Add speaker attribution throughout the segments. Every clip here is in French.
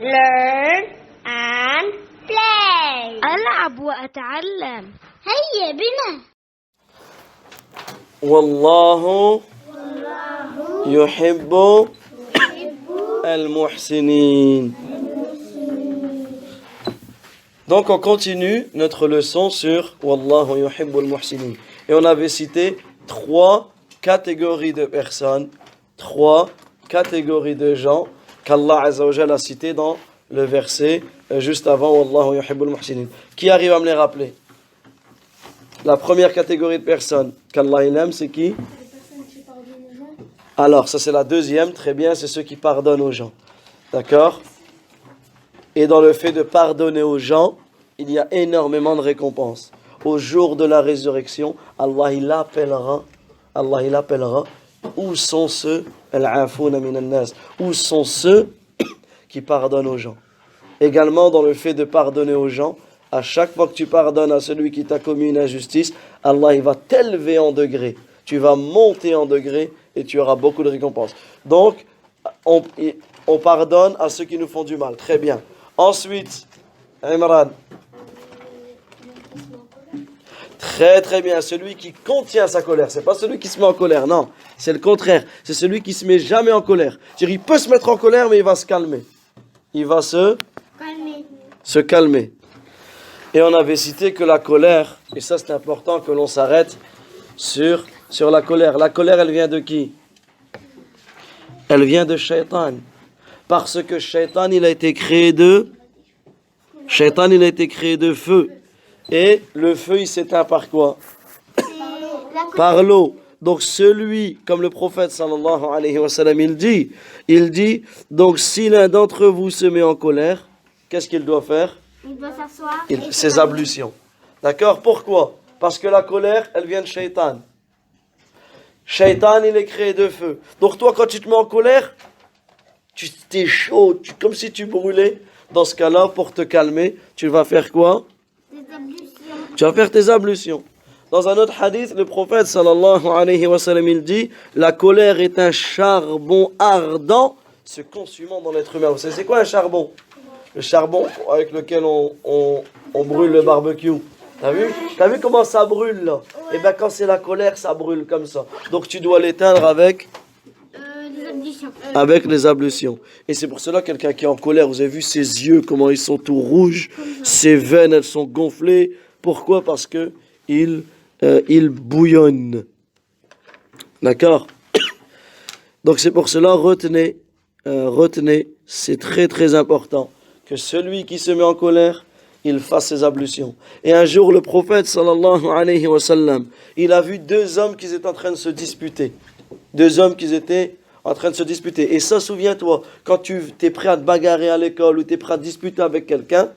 Speaker 1: learn and play.
Speaker 2: ألعب وأتعلم.
Speaker 1: هيا بنا.
Speaker 3: والله يحب المحسنين. Donc on continue notre leçon sur Wallahu yuhibbul muhsinin. Et on avait cité 3 catégories de personnes, 3 catégories de gens qu'Allah Azza wa Jalla a cité dans le verset juste avant Wallahu yuhibbul muhsinin. Qui arrive à me les rappeler? La première catégorie de personnes qu'Allah aime, c'est qui? Alors, ça c'est la deuxième, très bien, c'est ceux qui pardonnent aux gens. D'accord? Et dans le fait de pardonner aux gens, il y a énormément de récompenses. Au jour de la résurrection, Allah il appellera, où sont ceux, al-afuna minan nas, où sont ceux qui pardonnent aux gens. Également dans le fait de pardonner aux gens, à chaque fois que tu pardonnes à celui qui t'a commis une injustice, Allah il va t'élever en degrés. Tu vas monter en degrés et tu auras beaucoup de récompenses. Donc, on pardonne à ceux qui nous font du mal. Très bien. Ensuite, Imran. Très très bien. Celui qui contient sa colère. C'est pas celui qui se met en colère. Non, c'est le contraire. C'est celui qui se met jamais en colère. C'est-à-dire, il peut se mettre en colère, mais il va se calmer. Il va se calmer. Et on avait cité que la colère, et ça c'est important que l'on s'arrête sur la colère. La colère, elle vient de qui? Elle vient de Shaitan. Parce que Shaitan, il a été créé de feu. Et le feu, il s'éteint par quoi? Par l'eau. Donc celui, comme le prophète sallallahu alayhi wa sallam, il dit, donc si l'un d'entre vous se met en colère, qu'est-ce qu'il doit faire?
Speaker 1: Il doit s'asseoir.
Speaker 3: Ses ablutions. D'accord? Pourquoi? Parce que la colère, elle vient de Shaitan. Shaitan, il est créé de feu. Donc toi, quand tu te mets en colère, t'es chaud, comme si tu brûlais. Dans ce cas-là, pour te calmer, tu vas faire quoi?
Speaker 1: Des ablutions.
Speaker 3: Tu vas faire tes ablutions. Dans un autre hadith, le prophète sallallahu alayhi wa sallam, il dit, la colère est un charbon ardent se consumant dans l'être humain. Vous savez, c'est quoi un charbon? Le charbon avec lequel on brûle le barbecue. T'as vu comment ça brûle là? Et bien quand c'est la colère, ça brûle comme ça. Donc tu dois l'éteindre avec les ablutions. Et c'est pour cela quelqu'un qui est en colère, vous avez vu ses yeux, comment ils sont tout rouges, ses veines, elles sont gonflées. Pourquoi? Parce que il bouillonne. D'accord? Donc c'est pour cela, retenez, c'est très très important que celui qui se met en colère, il fasse ses ablutions. Et un jour, le prophète, sallallahu alayhi wa sallam, il a vu 2 hommes qui étaient en train de se disputer. 2 hommes qui étaient en train de se disputer. Et ça, souviens-toi, quand tu es prêt à te bagarrer à l'école ou tu es prêt à disputer avec quelqu'un,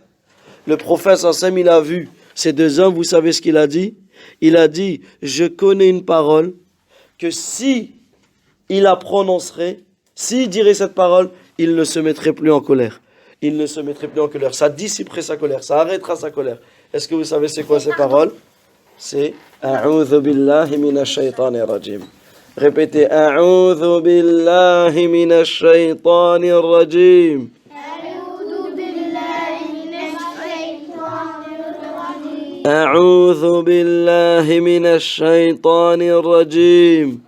Speaker 3: le prophète, sallallahu alayhi wa sallam, il a vu ces 2 hommes, vous savez ce qu'il a dit? Il a dit, je connais une parole que si il la prononcerait, s'il dirait cette parole, il ne se mettrait plus en colère. Il ne se mettrait plus en colère. Ça dissiperait sa colère. Ça arrêtera sa colère. Est-ce que vous savez c'est quoi ces paroles? C'est A'udhu billahi minash shaitanir rajim. Répétez A'udhu billahi minash shaitanir rajim. A'udhu billahi minash shaitanir rajim.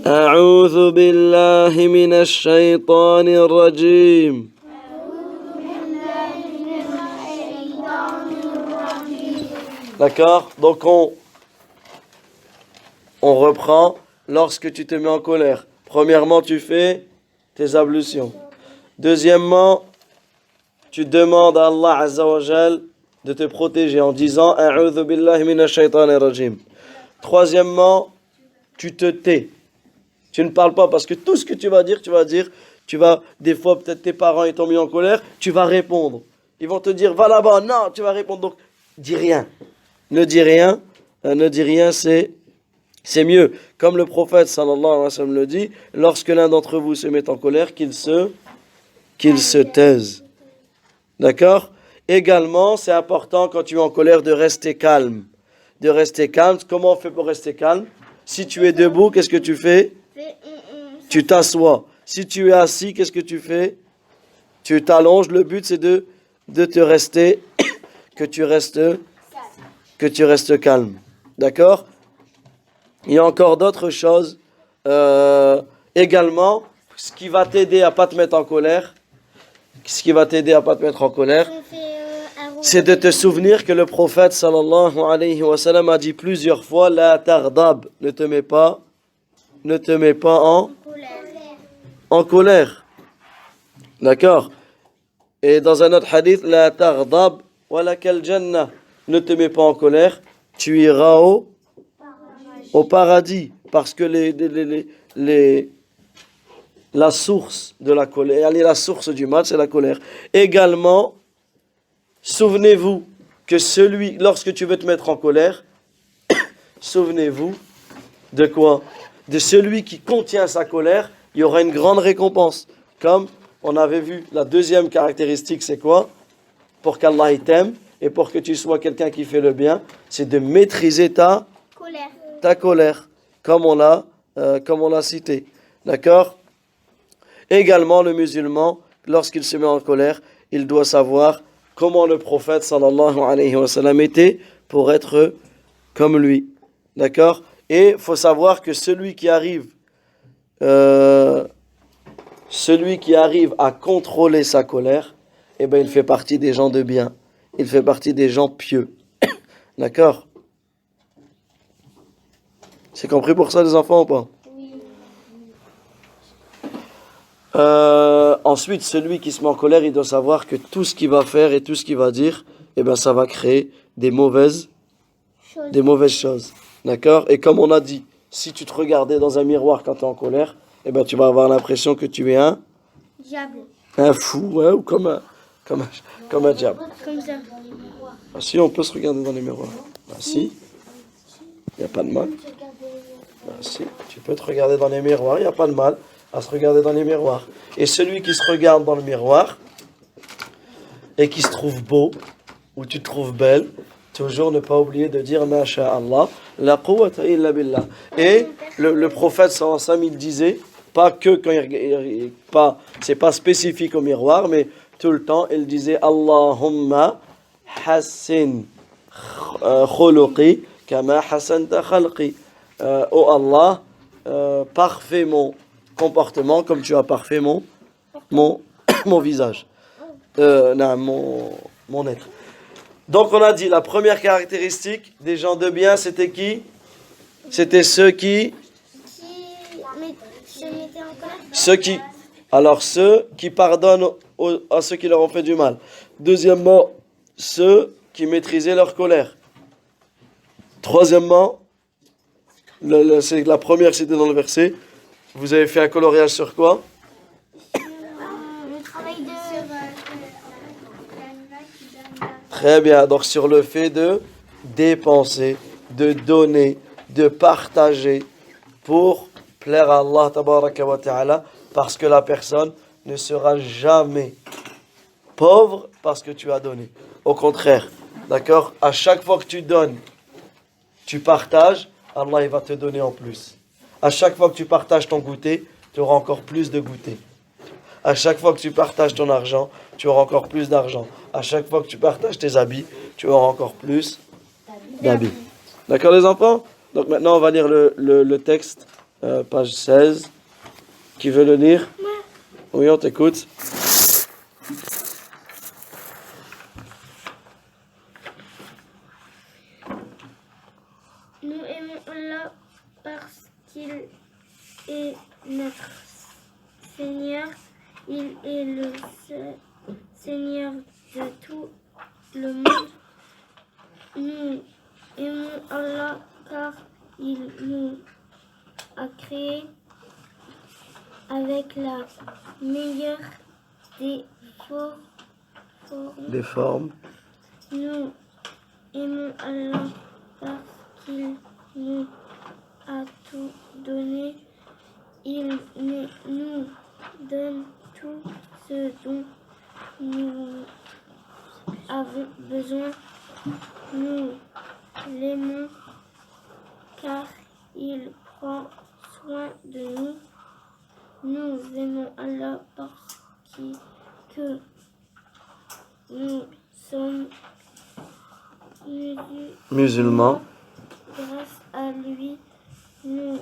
Speaker 3: أعوذ بالله من الشيطان الرجيم. D'accord? Donc on reprend lorsque tu te mets en colère. Premièrement, tu fais tes ablutions. Deuxièmement, tu demandes à Allah Azza wa Jal de te protéger en disant A'udhu billahi minash shaitanir rajim. Troisièmement, tu te tais. Tu ne parles pas parce que tout ce que tu vas dire, des fois peut-être tes parents ils t'ont mis en colère, tu vas répondre. Ils vont te dire va là-bas, non, tu vas répondre. Donc dis rien. Ne dis rien, c'est mieux. Comme le prophète sallallahu alayhi wa sallam le dit, lorsque l'un d'entre vous se met en colère, qu'il se taise. D'accord? Également, c'est important quand tu es en colère de rester calme. Comment on fait pour rester calme? Si tu es debout, qu'est-ce que tu fais? Tu t'assois. Si tu es assis, qu'est-ce que tu fais? Tu t'allonges. Le but, c'est de te rester, que tu restes calme. D'accord? Il y a encore d'autres choses. Également, ce qui va t'aider à pas te mettre en colère, c'est de te souvenir que le prophète sallallahu alayhi wa sallam a dit plusieurs fois la tardab, ne te mets pas en colère. D'accord? Et dans un autre hadith, la tardab walakal jannah, ne te mets pas en colère, tu iras au paradis, parce que la source de la colère, la source du mal, c'est la colère. Également, souvenez-vous que lorsque tu veux te mettre en colère, souvenez-vous de quoi? De celui qui contient sa colère, il y aura une grande récompense. Comme on avait vu, la deuxième caractéristique, c'est quoi? Pour qu'Allah t'aime et pour que tu sois quelqu'un qui fait le bien, c'est de maîtriser ta colère, comme on l'a cité. D'accord? Également, le musulman, lorsqu'il se met en colère, il doit savoir comment le prophète sallallahu alayhi wa sallam était pour être comme lui. D'accord? Et il faut savoir que celui qui arrive à contrôler sa colère, eh ben, il fait partie des gens de bien. Il fait partie des gens pieux. D'accord? C'est compris pour ça, les enfants, ou pas? Ensuite, celui qui se met en colère, il doit savoir que tout ce qu'il va faire et tout ce qu'il va dire, eh ben, ça va créer des mauvaises choses. D'accord? Et comme on a dit, si tu te regardais dans un miroir quand tu es en colère, eh ben, tu vas avoir l'impression que tu es un fou, ouais, ou comme un diable.
Speaker 1: Comme ça.
Speaker 3: Ah, si, on peut se regarder dans les miroirs. Ah, si, il n'y a pas de mal. Ah, si, tu peux te regarder dans les miroirs, il n'y a pas de mal à se regarder dans les miroirs. Et celui qui se regarde dans le miroir et qui se trouve beau ou tu te trouves belle, toujours ne pas oublier de dire Masha'Allah, la quwwata illa billah. Et le prophète sallallahu alayhi wa sallam, il disait, pas que quand c'est pas spécifique au miroir, mais tout le temps, il disait Allahumma hassin khuluqi kama hassanta khalqi. Oh Allah, parfait mon comportement comme tu as parfait mon visage, mon être. Donc on a dit la première caractéristique des gens de bien, c'était qui? C'était ceux qui pardonnent à ceux qui leur ont fait du mal. Deuxièmement, ceux qui maîtrisaient leur colère. Troisièmement, la première c'était dans le verset. Vous avez fait un coloriage sur quoi?
Speaker 1: Le travail de...
Speaker 3: Très bien, donc sur le fait de dépenser, de donner, de partager pour plaire à Allah tabaraka wa ta'ala, parce que la personne ne sera jamais pauvre parce que tu as donné. Au contraire, d'accord? À chaque fois que tu donnes, tu partages, Allah il va te donner en plus. À chaque fois que tu partages ton goûter, tu auras encore plus de goûter. À chaque fois que tu partages ton argent, tu auras encore plus d'argent. À chaque fois que tu partages tes habits, tu auras encore plus d'habits. D'accord les enfants? Donc maintenant on va lire le texte, page 16. Qui veut le lire? Oui, on t'écoute.
Speaker 1: Nous aimons Allah parce qu'il est notre Seigneur. Il est le Seigneur de tout le monde. Nous aimons Allah car il nous a créés avec la meilleure des formes. Nous aimons Allah parce qu'il nous a tout donné. Il nous donne tout ce dont nous avons besoin. Nous l'aimons car il prend soin de nous. nous aimons Allah parce que nous sommes
Speaker 3: Musulmans.
Speaker 1: Grâce à lui, nous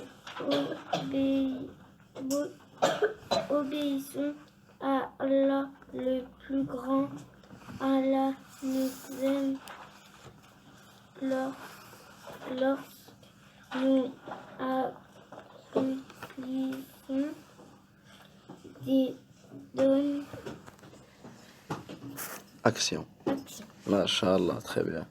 Speaker 1: obéissons à Allah le plus grand. Allah nous aime lorsque nous accomplissons des bonnes
Speaker 3: Action.
Speaker 1: actions.
Speaker 3: Masha'Allah, très bien.